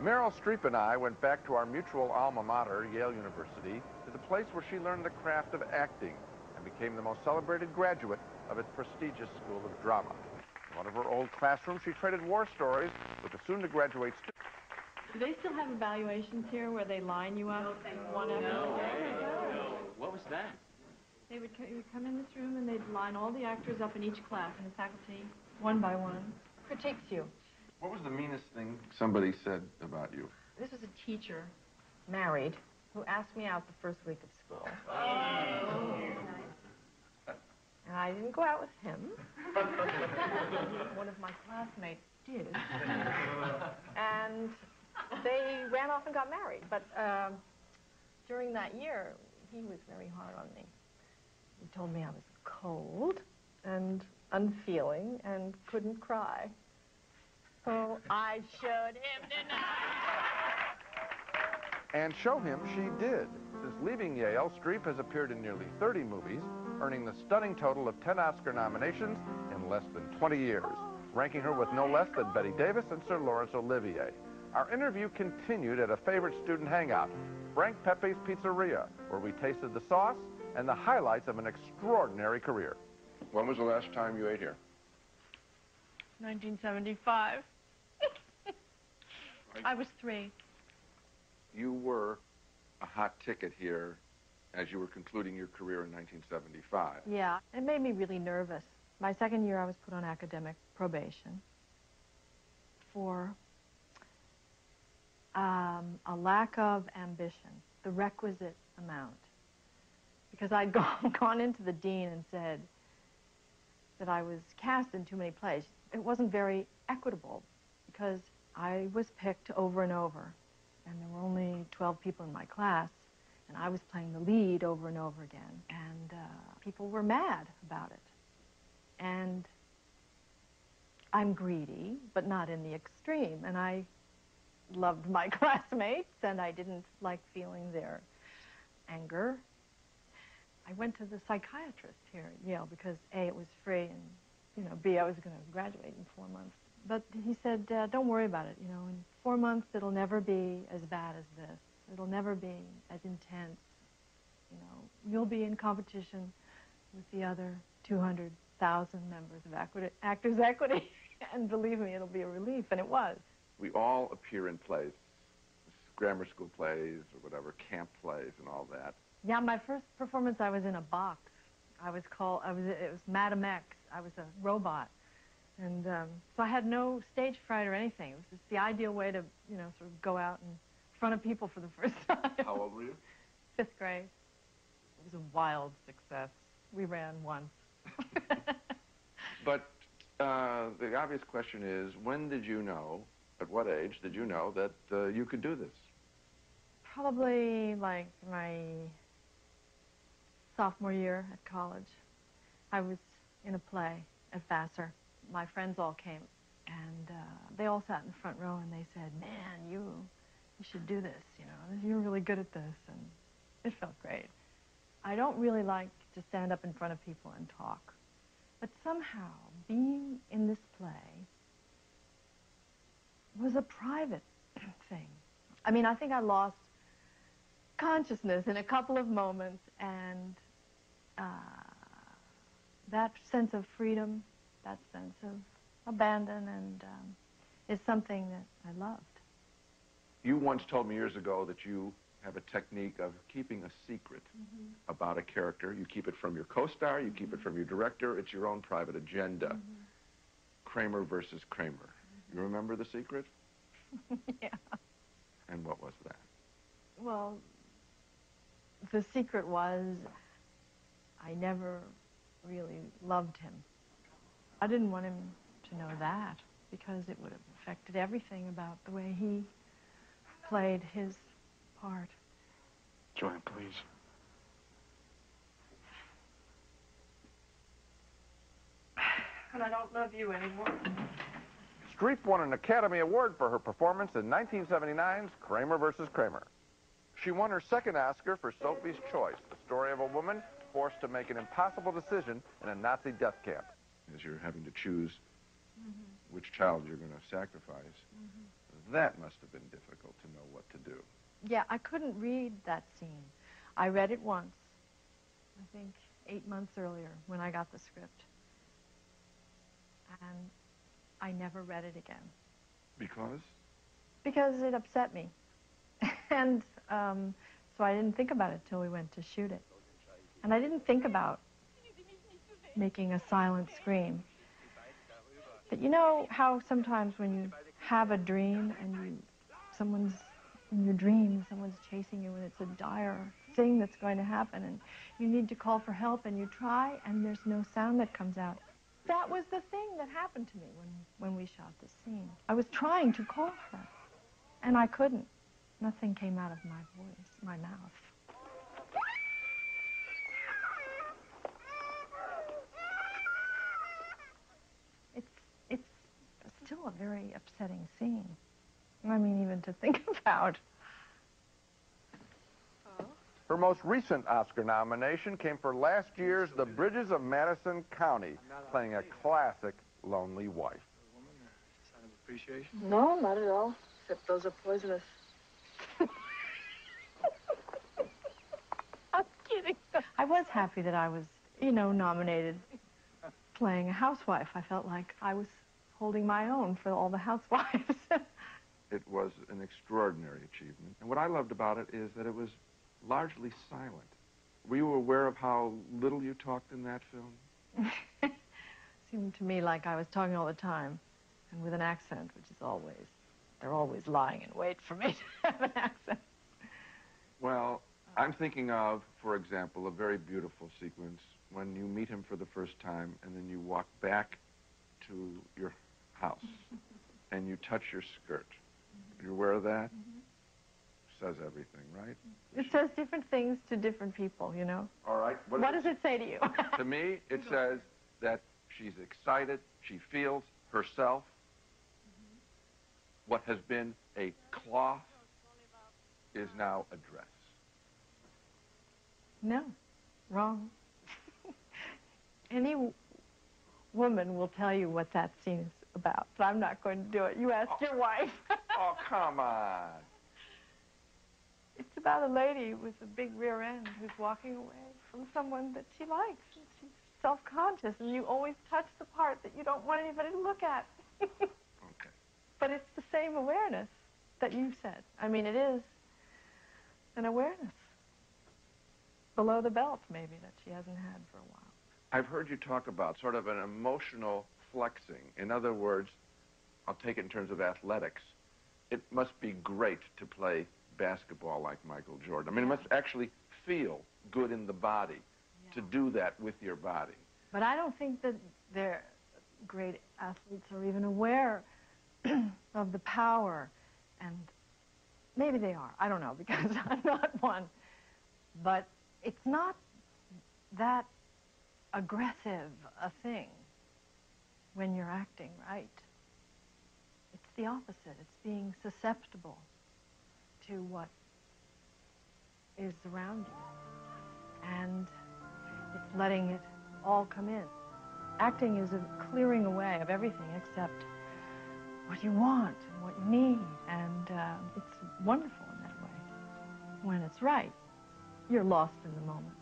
Meryl Streep and I went back to our mutual alma mater, Yale University, to the place where she learned the craft of acting and became the most celebrated graduate of its prestigious School of Drama. In one of her old classrooms, she traded war stories with the soon-to-graduate students. Do they still have evaluations here where they line you up one after the other? No. What was that? They would come in this room and they'd line all the actors up in each class, and the faculty, one by one, critiques you. What was the meanest thing somebody said about you? This was a teacher, married, who asked me out the first week of school. And I didn't go out with him. One of my classmates did. And they ran off and got married. But during that year, he was very hard on me. He told me I was cold and unfeeling and couldn't cry. So I showed him tonight. And show him she did. Since leaving Yale, Streep has appeared in nearly 30 movies, earning the stunning total of 10 Oscar nominations in less than 20 years, ranking her with no less than Bette Davis and Sir Laurence Olivier. Our interview continued at a favorite student hangout, Frank Pepe's Pizzeria, where we tasted the sauce and the highlights of an extraordinary career. When was the last time you ate here? 1975. I was 3. You were a hot ticket here as you were concluding your career in 1975. Yeah, it made me really nervous. My second year, I was put on academic probation for a lack of ambition, the requisite amount. Because I'd gone into the dean and said that I was cast in too many plays. It wasn't very equitable because I was picked over and over, and there were only 12 people in my class, and I was playing the lead over and over again, and people were mad about it. And I'm greedy, but not in the extreme, and I loved my classmates, and I didn't like feeling their anger. I went to the psychiatrist here at Yale because A, it was free, and B, I was going to graduate in 4 months. But he said, don't worry about it. In 4 months, it'll never be as bad as this. It'll never be as intense. You'll be in competition with the other 200,000 members of Actors Equity. And believe me, it'll be a relief, and it was. We all appear in plays, grammar school plays or whatever, camp plays and all that. Yeah, my first performance, I was in a box. It was Madam X. I was a robot. And so I had no stage fright or anything. It was just the ideal way to, sort of go out in front of people for the first time. How old were you? 5th grade. It was a wild success. We ran once. But the obvious question is, when did you know, at what age did you know that you could do this? Probably like my sophomore year at college. I was in a play at Vassar. My friends all came, and they all sat in the front row, and they said, man, you should do this, you're really good at this, and it felt great. I don't really like to stand up in front of people and talk, but somehow being in this play was a private thing. I mean, I think I lost consciousness in a couple of moments, and that sense of freedom, that sense of abandon, and is something that I loved. You once told me years ago that you have a technique of keeping a secret about a character. You keep it from your co-star, you keep it from your director, it's your own private agenda. Kramer versus Kramer. You remember the secret? Yeah. And what was that? Well, the secret was I never really loved him. I didn't want him to know that because it would have affected everything about the way he played his part. Join, please. And I don't love you anymore. Streep won an Academy Award for her performance in 1979's Kramer versus Kramer. She won her second Oscar for Sophie's Choice, the story of a woman forced to make an impossible decision in a Nazi death camp. As you're having to choose which child you're going to sacrifice, That must have been difficult to know what to do. Yeah, I couldn't read that scene. I read it once, I think 8 months earlier when I got the script. And I never read it again. Because? Because it upset me. And so I didn't think about it till we went to shoot it. And I didn't think about making a silent scream. But you know how sometimes when you have a dream and someone's in your dream, someone's chasing you and it's a dire thing that's going to happen and you need to call for help and you try and there's no sound that comes out. That was the thing that happened to me when we shot this scene. I was trying to call her and I couldn't. Nothing came out of my voice, my mouth. It's still a very upsetting scene. I mean, even to think about. Her most recent Oscar nomination came for last year's The Bridges of Madison County, playing a classic lonely wife. Sign of appreciation? No, not at all. Except those are poisonous. I'm kidding. I was happy that I was, nominated playing a housewife. I felt like I was holding my own for all the housewives. It was an extraordinary achievement. And what I loved about it is that it was largely silent. Were you aware of how little you talked in that film? Seemed to me like I was talking all the time, and with an accent, which is always, they're always lying in wait for me to have an accent. Well, I'm thinking of, for example, a very beautiful sequence when you meet him for the first time and then you walk back to your house and you touch your skirt. Are you aware of that? Says everything, right? It says different things to different people, All right. What does it say to you? To me, it says that she's excited, she feels herself. What has been a cloth is now a dress. No, wrong. Any woman will tell you what that scene is about, but I'm not going to do it. You ask your wife. Oh, come on. It's about a lady with a big rear end who's walking away from someone that she likes. And she's self-conscious, and you always touch the part that you don't want anybody to look at. Okay. But it's the same awareness that you said. I mean, it is an awareness below the belt, maybe, that she hasn't had for a while. I've heard you talk about sort of an emotional flexing. In other words, I'll take it in terms of athletics. It must be great to play basketball like Michael Jordan. I mean, it must actually feel good in the body to do that with your body. But I don't think that they're great athletes are even aware of the power, and maybe they are. I don't know, because I'm not one. But it's not that aggressive a thing when you're acting, right? It's the opposite. It's being susceptible to what is around you. And it's letting it all come in. Acting is a clearing away of everything except what you want and what you need. And it's wonderful in that way. When it's right, you're lost in the moment.